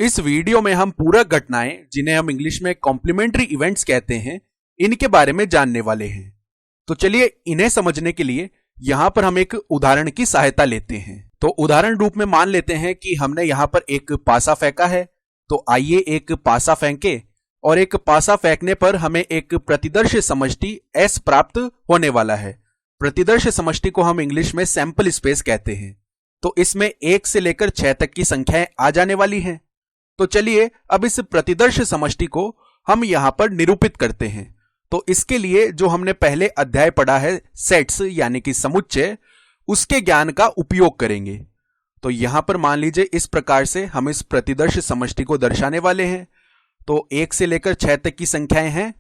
इस वीडियो में हम पूरक घटनाएं, जिन्हें हम इंग्लिश में कॉम्प्लीमेंट्री इवेंट्स कहते हैं, इनके बारे में जानने वाले हैं। तो चलिए इन्हें समझने के लिए यहां पर हम एक उदाहरण की सहायता लेते हैं। तो उदाहरण रूप में मान लेते हैं कि हमने यहां पर एक पासा फेंका है। तो आइए एक पासा फेंके और एक पासा फेंकने पर हमें एक प्रतिदर्श समष्टि S प्राप्त होने वाला है। प्रतिदर्श समष्टि को हम इंग्लिश में सैंपल स्पेस कहते हैं। तो इसमें 1 से लेकर 6 तक की संख्याएं आ जाने वाली हैं। तो चलिए अब इस प्रतिदर्श समष्टि को हम यहां पर निरूपित करते हैं। तो इसके लिए जो हमने पहले अध्याय पढ़ा है सेट्स यानी कि समुच्चय, उसके ज्ञान का उपयोग करेंगे। तो यहां पर मान लीजिए इस प्रकार से हम इस प्रतिदर्श समष्टि को दर्शाने वाले हैं। तो 1 से लेकर 6 तक की संख्याएं हैं,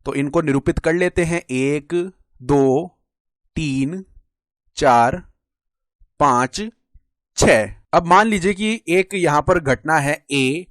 तो इनको निरूपित कर लेते हैं। 1 2 3 4 5 6। अब मान लीजिए कि एक यहां पर घटना है A।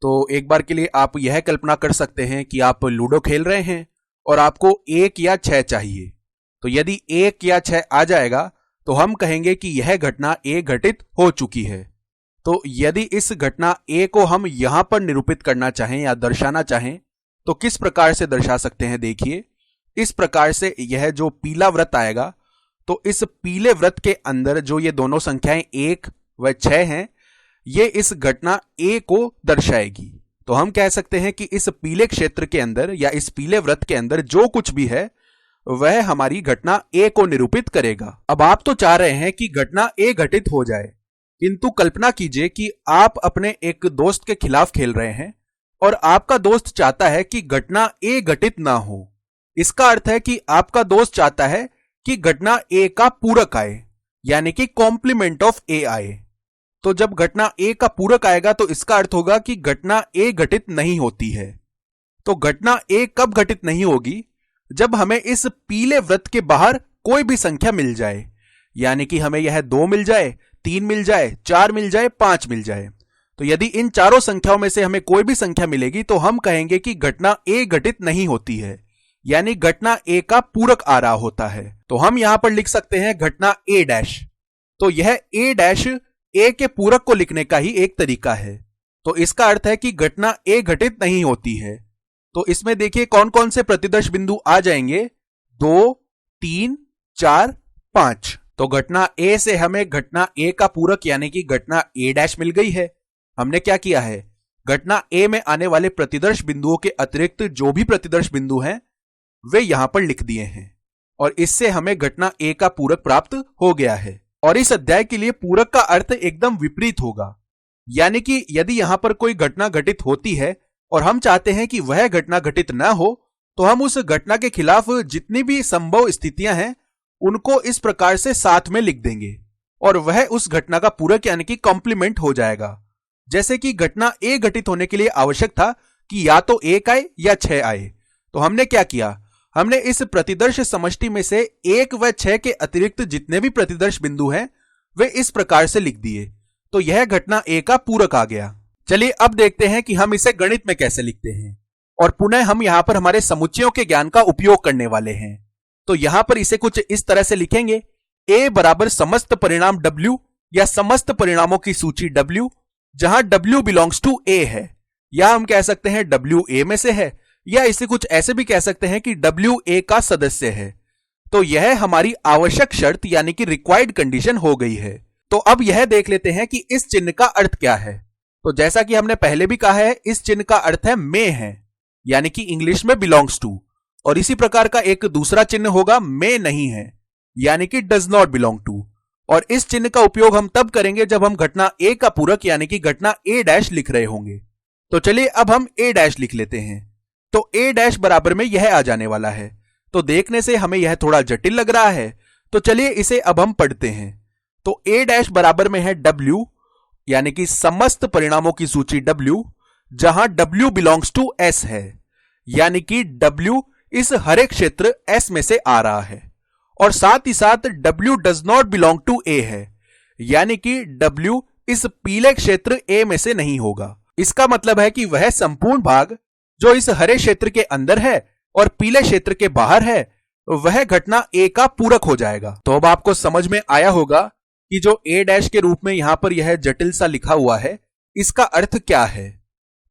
तो एक बार के लिए आप यह कल्पना कर सकते हैं कि आप लूडो खेल रहे हैं और आपको 1 या 6 चाहिए। तो यदि 1 या 6 आ जाएगा तो हम कहेंगे कि यह घटना A घटित हो चुकी है। तो यदि इस घटना A को हम यहां पर निरूपित करना चाहें या दर्शाना चाहें तो किस प्रकार से दर्शा सकते हैं? देखिए, इस प्रकार से यह जो पीला वृत्त आएगा, तो इस पीले वृत्त के अंदर जो ये दोनों संख्याएं 1 व 6 हैं, ये इस घटना A को दर्शाएगी। तो हम कह सकते हैं कि इस पीले क्षेत्र के अंदर या इस पीले वृत्त के अंदर जो कुछ भी है वह हमारी घटना A को निरूपित करेगा। अब आप तो चाह रहे हैं कि घटना A घटित हो जाए, किंतु कल्पना कीजिए कि आप अपने एक दोस्त के खिलाफ खेल रहे हैं और आपका दोस्त चाहता है कि घटना A घटित ना हो। इसका अर्थ है कि आपका दोस्त चाहता है कि घटना A का पूरक आए, यानी कि कॉम्प्लीमेंट ऑफ A आए। तो जब घटना A का पूरक आएगा तो इसका अर्थ होगा कि घटना A घटित नहीं होती है। तो घटना A कब घटित नहीं होगी? जब हमें इस पीले वृत्त के बाहर कोई भी संख्या मिल जाए, यानी कि हमें यह 2 मिल जाए, 3 मिल जाए, 4 मिल जाए, 5 मिल जाए। तो यदि इन चारों संख्याओं में से हमें कोई भी संख्या मिलेगी तो हम कहेंगे कि घटना A घटित नहीं होती है, यानी घटना A का पूरक आ रहा होता है। तो हम यहां पर लिख सकते हैं घटना A डैश। तो यह A डैश A के पूरक को लिखने का ही एक तरीका है। तो इसका अर्थ है कि घटना A घटित नहीं होती है। तो इसमें देखिए कौन कौन से प्रतिदर्श बिंदु आ जाएंगे? 2 3 4 5। तो घटना A से हमें घटना A का पूरक यानी कि घटना A डैश मिल गई है। हमने क्या किया है? घटना A में आने वाले प्रतिदर्श बिंदुओं के अतिरिक्त जो भी प्रतिदर्श बिंदु हैं वे यहां पर लिख दिए हैं और इससे हमें घटना A का पूरक प्राप्त हो गया है। और इस अध्याय के लिए पूरक का अर्थ एकदम विपरीत होगा, यानी कि यदि यहां पर कोई घटना घटित होती है और हम चाहते हैं कि वह घटना घटित न हो, तो हम उस घटना के खिलाफ जितनी भी संभव स्थितियां हैं उनको इस प्रकार से साथ में लिख देंगे और वह उस घटना का पूरक यानी कि कॉम्प्लीमेंट हो जाएगा। जैसे कि घटना A घटित होने के लिए आवश्यक था कि या तो 1 आए या 6 आए। तो हमने क्या किया? हमने इस प्रतिदर्श समष्टि में से 1 व 6 के अतिरिक्त जितने भी प्रतिदर्श बिंदु हैं वे इस प्रकार से लिख दिए। तो यह घटना A का पूरक आ गया। चलिए अब देखते हैं कि हम इसे गणित में कैसे लिखते हैं और पुनः हम यहां पर हमारे समुच्चयों के ज्ञान का उपयोग करने वाले हैं। तो यहां पर इसे कुछ इस तरह से लिखेंगे। A बराबर समस्त परिणाम W या समस्त परिणामों की सूची W, जहां W बिलोंग्स टू A है, या हम कह सकते हैं W A में से है, या इसे कुछ ऐसे भी कह सकते हैं कि W A का सदस्य है। तो यह हमारी आवश्यक शर्त यानी कि रिक्वायर्ड कंडीशन हो गई है। तो अब यह देख लेते हैं कि इस चिन्ह का अर्थ क्या है। तो जैसा कि हमने पहले भी कहा है, इस चिन्ह का अर्थ है में है, यानी कि इंग्लिश में बिलोंग्स टू। और इसी प्रकार का एक दूसरा चिन्ह होगा में नहीं है, यानी कि डज नॉट बिलोंग टू। और इस चिन्ह का उपयोग हम तब करेंगे जब हम घटना A का पूरक यानी कि घटना A डैश लिख रहे होंगे। तो चलिए अब हम A डैश लिख लेते हैं। तो A डैश बराबर में यह आ जाने वाला है। तो देखने से हमें यह थोड़ा जटिल लग रहा है, तो चलिए इसे अब हम पढ़ते हैं। तो A डैश बराबर में है W, यानी कि समस्त परिणामों की सूची W, जहां W बिलोंग्स टू S है, यानी कि W इस हरे क्षेत्र S में से आ रहा है। और साथ ही साथ W does not belong to A है, यानी कि W इस पीले क्षेत्र A में से नहीं होगा। इसका मतलब है कि वह संपूर्ण भाग जो इस हरे क्षेत्र के अंदर है और पीले क्षेत्र के बाहर है वह घटना A का पूरक हो जाएगा। तो अब आपको समझ में आया होगा कि जो A डैश के रूप में यहां पर यह जटिल सा लिखा हुआ है इसका अर्थ क्या है?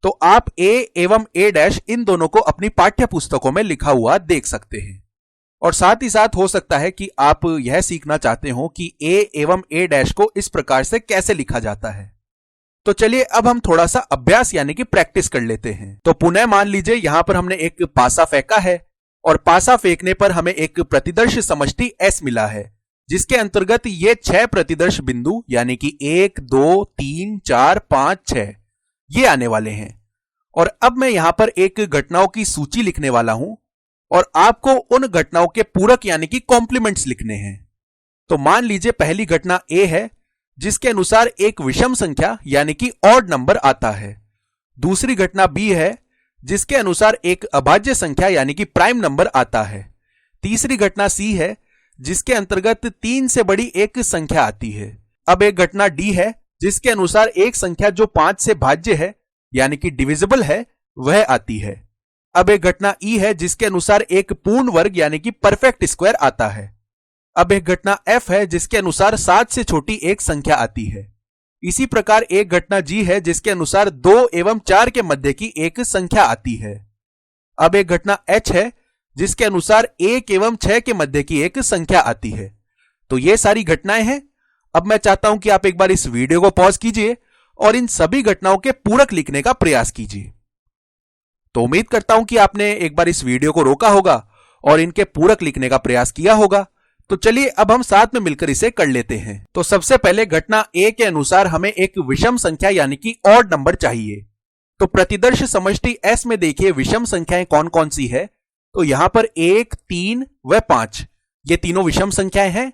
तो आप a एवं a डैश इन दोनों को अपनी पाठ्य पुस्तकों में लिखा हुआ देख सकते हैं। और साथ ही साथ हो सकता है कि आप यह सीखना चाहते हो कि a एवं a डैश को इस प्रकार से कैसे लिखा जाता है। तो चलिए अब हम थोड़ा सा अभ्यास यानी कि प्रैक्टिस कर लेते हैं। तो पुनः मान लीजिए यहां पर हमने एक पासा फेंका है और पासा फेंकने पर हमें एक प्रतिदर्श समष्टि S मिला है, जिसके अंतर्गत ये 6 प्रतिदर्श बिंदु यानी कि 1 2 3 4 5 6 ये आने वाले हैं। और अब मैं यहां पर एक घटनाओं की सूची लिखने वाला हूं और आपको उन घटनाओं के पूरक यानी कि कॉम्प्लीमेंट्स लिखने हैं। तो मान लीजिए पहली घटना A है, जिसके अनुसार एक विषम संख्या यानी कि ऑड नंबर आता है। दूसरी घटना B है, जिसके अनुसार एक अभाज्य संख्या यानी कि प्राइम नंबर आता है। तीसरी घटना C है, जिसके अंतर्गत 3 से बड़ी एक संख्या आती है। अब एक घटना D है, जिसके अनुसार एक संख्या जो 5 से भाज्य है यानी कि डिविजिबल है वह आती है। अब एक घटना E है, जिसके अनुसार एक पूर्ण वर्ग यानी कि परफेक्ट स्क्वायर आता है। अब एक घटना F है, जिसके अनुसार 7 से छोटी एक संख्या आती है। इसी प्रकार एक घटना G है, जिसके अनुसार 2 एवं 4 के मध्य की एक संख्या आती है। अब एक घटना H है, जिसके अनुसार 1 एवं 6 के मध्य की एक संख्या आती है। तो ये सारी घटनाएं हैं। अब मैं चाहता हूं कि आप एक बार इस वीडियो को पॉज कीजिए और इन सभी घटनाओं के पूरक लिखने का प्रयास कीजिए। तो उम्मीद करता हूं कि आपने एक बार इस वीडियो को रोका होगा और इनके पूरक लिखने का प्रयास किया होगा। तो चलिए अब हम साथ में मिलकर इसे कर लेते हैं। तो सबसे पहले घटना A के अनुसार हमें एक विषम संख्या यानी कि ऑड नंबर चाहिए। तो प्रतिदर्श समष्टि S में देखिए विषम संख्याएं कौन कौन सी है। तो यहां पर 1 3 व 5 ये तीनों विषम संख्याएं हैं,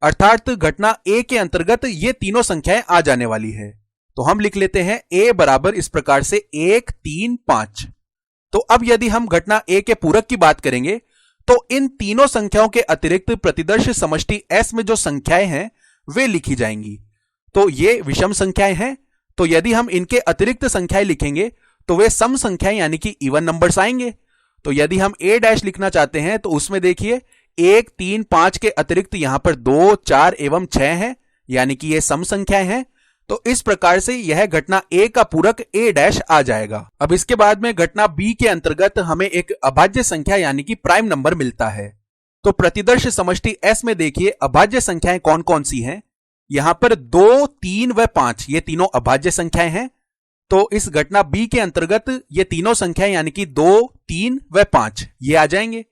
अर्थात घटना A के अंतर्गत ये तीनों संख्याएं आ जाने वाली है। तो हम लिख लेते हैं A बराबर इस प्रकार से 1 3 5। तो अब यदि हम घटना A के पूरक की बात करेंगे तो इन तीनों संख्याओं के अतिरिक्त प्रतिदर्श समष्टि S में जो संख्याएं हैं वे लिखी जाएंगी। तो ये विषम संख्याएं हैं, तो यदि हम इनके अतिरिक्त संख्याएं लिखेंगे तो वे सम संख्याएं यानी कि इवन नंबर्स आएंगे। तो यदि हम A डैश लिखना चाहते हैं तो उसमें देखिए 1 3 5 के अतिरिक्त यहां पर 2 4 एवं 6 है यानी कि ये सम संख्याएं हैं। तो इस प्रकार से यह घटना A का पूरक A डैश आ जाएगा। अब इसके बाद में घटना B के अंतर्गत हमें एक अभाज्य संख्या यानी कि प्राइम नंबर मिलता है। तो प्रतिदर्श समष्टि S में देखिए अभाज्य संख्याएं कौन कौन सी हैं। यहां पर 2 3 व 5 ये तीनों अभाज्य संख्याएं हैं। तो इस घटना B के अंतर्गत ये तीनों संख्याएं यानी कि 2 3 व 5 ये आ जाएंगे।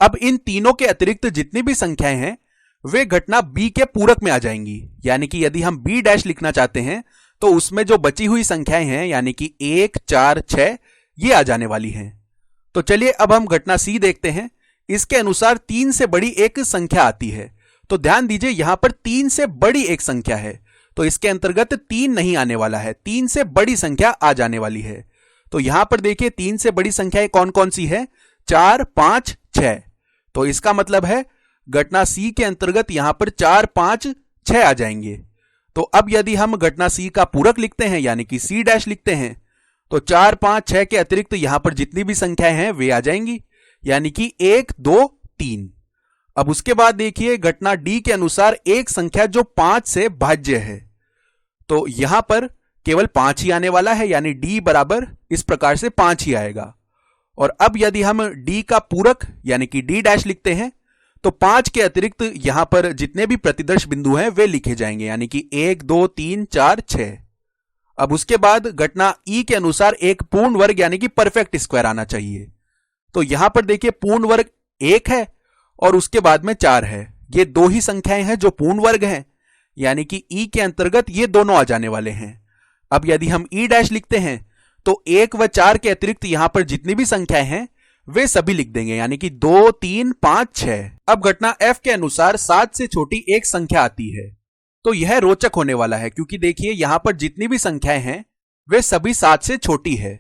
अब इन तीनों के अतिरिक्त जितनी भी संख्याएं हैं वे घटना B के पूरक में आ जाएंगी, यानी कि यदि हम B डैश लिखना चाहते हैं तो उसमें जो बची हुई संख्याएं हैं यानी कि 1 4 6 ये आ जाने वाली हैं। तो चलिए अब हम घटना C देखते हैं। इसके अनुसार 3 से बड़ी एक संख्या आती है। तो ध्यान दीजिए यहां पर 3 से बड़ी एक संख्या है, तो इसके अंतर्गत 3 नहीं आने वाला है, 3 से बड़ी संख्या आ जाने वाली है। तो यहां पर देखिए 3 से बड़ी संख्याएं कौन कौन सी है, 4 5 6। तो इसका मतलब है घटना C के अंतर्गत यहां पर 4 5 6 आ जाएंगे। तो अब यदि हम घटना C का पूरक लिखते हैं यानी कि C डैश लिखते हैं तो 4 5 6 के अतिरिक्त यहां पर जितनी भी संख्याएं हैं वे आ जाएंगी, यानी कि 1 2 3। अब उसके बाद देखिए घटना D के अनुसार एक संख्या जो 5 से भाज्य है। तो यहां पर केवल 5 ही आने वाला है, यानी D बराबर इस प्रकार से 5 ही आएगा। और अब यदि हम D का पूरक यानी कि D डैश लिखते हैं तो 5 के अतिरिक्त यहां पर जितने भी प्रतिदर्श बिंदु हैं वे लिखे जाएंगे, यानी कि 1 2 3 4 6। अब उसके बाद घटना E के अनुसार एक पूर्ण वर्ग यानी कि परफेक्ट स्क्वायर आना चाहिए। तो यहां पर देखिए पूर्ण वर्ग 1 है और उसके बाद में 4 है। ये दो ही संख्याएं हैं जो पूर्ण वर्ग हैं, यानी कि E के अंतर्गत ये दोनों आ जाने वाले हैं। अब यदि हम E डैश लिखते हैं तो 1 व 4 के अतिरिक्त यहां पर जितनी भी संख्याएं हैं वे सभी लिख देंगे, यानी कि 2 3 5 6। अब घटना F के अनुसार 7 से छोटी एक संख्या आती है। तो यह रोचक होने वाला है क्योंकि देखिए यहां पर जितनी भी संख्याएं हैं वे सभी 7 से छोटी है।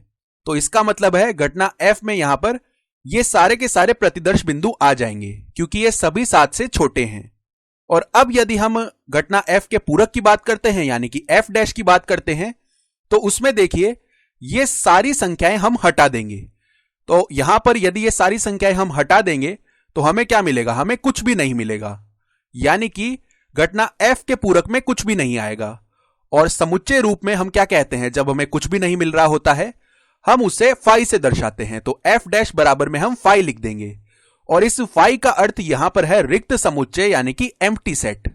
तो इसका मतलब है घटना F में यहां पर ये सारे के सारे प्रतिदर्श बिंदु आ जाएंगे क्योंकि ये सभी 7 से छोटे हैं। और अब यदि हम घटना F के पूरक की बात करते हैं यानी कि F डैश की बात करते हैं तो उसमें देखिए ये सारी संख्याएं हम हटा देंगे। तो यहां पर यदि ये सारी संख्याएं हम हटा देंगे तो हमें क्या मिलेगा, हमें कुछ भी नहीं मिलेगा, यानी कि घटना F के पूरक में कुछ भी नहीं आएगा। और समुच्चय रूप में हम क्या कहते हैं, जब हमें कुछ भी नहीं मिल रहा होता है हम उसे फाई से दर्शाते हैं। तो एफ डैश बराबर में हम फाई लिख देंगे और इस फाई का अर्थ यहां पर है रिक्त समुच्चय यानी कि एम्प्टी सेट।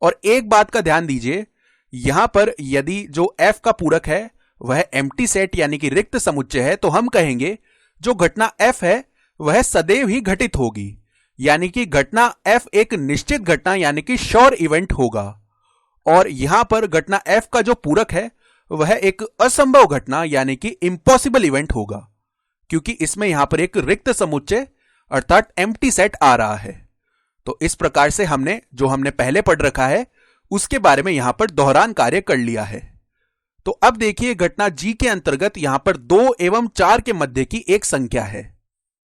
और एक बात का ध्यान दीजिए, यहां पर यदि जो एफ का पूरक है वह एम्प्टी सेट यानी कि रिक्त समुच्चय है तो हम कहेंगे जो घटना एफ है वह सदैव ही घटित होगी, यानी कि घटना एफ एक निश्चित घटना यानी कि श्योर इवेंट होगा। और यहां पर घटना एफ का जो पूरक है वह एक असंभव घटना यानी कि इम्पॉसिबल इवेंट होगा, क्योंकि इसमें यहां पर एक रिक्त समुच्चय अर्थात एम्प्टी सेट आ रहा है। तो इस प्रकार से हमने जो हमने पहले पढ़ रखा है उसके बारे में यहां पर दोहरान कार्य कर लिया है। तो अब देखिए घटना जी के अंतर्गत यहां पर 2 एवं 4 के मध्य की एक संख्या है।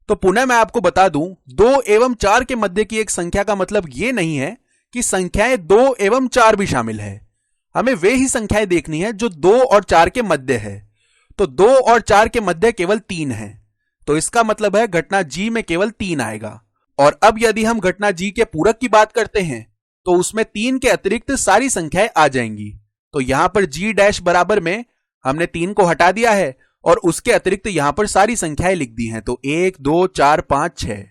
तो पुनः मैं आपको बता दूं 2 एवं 4 के मध्य की एक संख्या का मतलब यह नहीं है कि संख्याएं 2 एवं 4 भी शामिल है। हमें वे ही संख्याएं देखनी है जो 2 और 4 के मध्य है। तो 2 और 4 के मध्य केवल 3 है, तो इसका मतलब है घटना जी में केवल 3 आएगा। और अब यदि हम घटना जी के पूरक की बात करते हैं तो उसमें 3 के अतिरिक्त सारी संख्याएं आ जाएंगी। तो यहां पर जी डैश बराबर में हमने 3 को हटा दिया है और उसके अतिरिक्त यहां पर सारी संख्याएं लिख दी हैं। तो 1 2 4 5 6।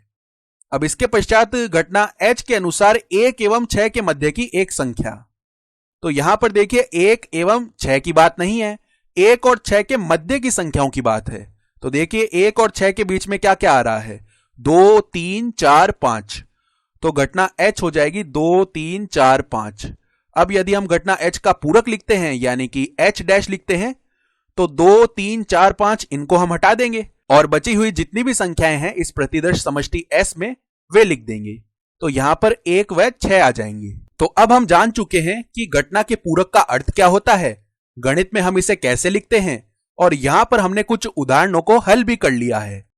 अब इसके पश्चात घटना एच के अनुसार 1 एवं 6 के मध्य की एक संख्या। तो यहां पर देखिए 1 एवं 6 की बात नहीं है, 1 और 6 के मध्य की संख्याओं की बात है। तो देखिए 1 और 6 के बीच में क्या क्या आ रहा है, 2 3 4 5। तो घटना एच हो जाएगी 2 3 4 5। अब यदि हम घटना एच का पूरक लिखते हैं यानी कि एच डैश लिखते हैं तो 2 3 4 5 इनको हम हटा देंगे और बची हुई जितनी भी संख्याएं हैं इस प्रतिदर्श समष्टि एस में वे लिख देंगे। तो यहां पर 1 व 6 आ जाएंगे। तो अब हम जान चुके हैं कि घटना के पूरक का अर्थ क्या होता है, गणित में हम इसे कैसे लिखते हैं और यहां पर हमने कुछ उदाहरणों को हल भी कर लिया है।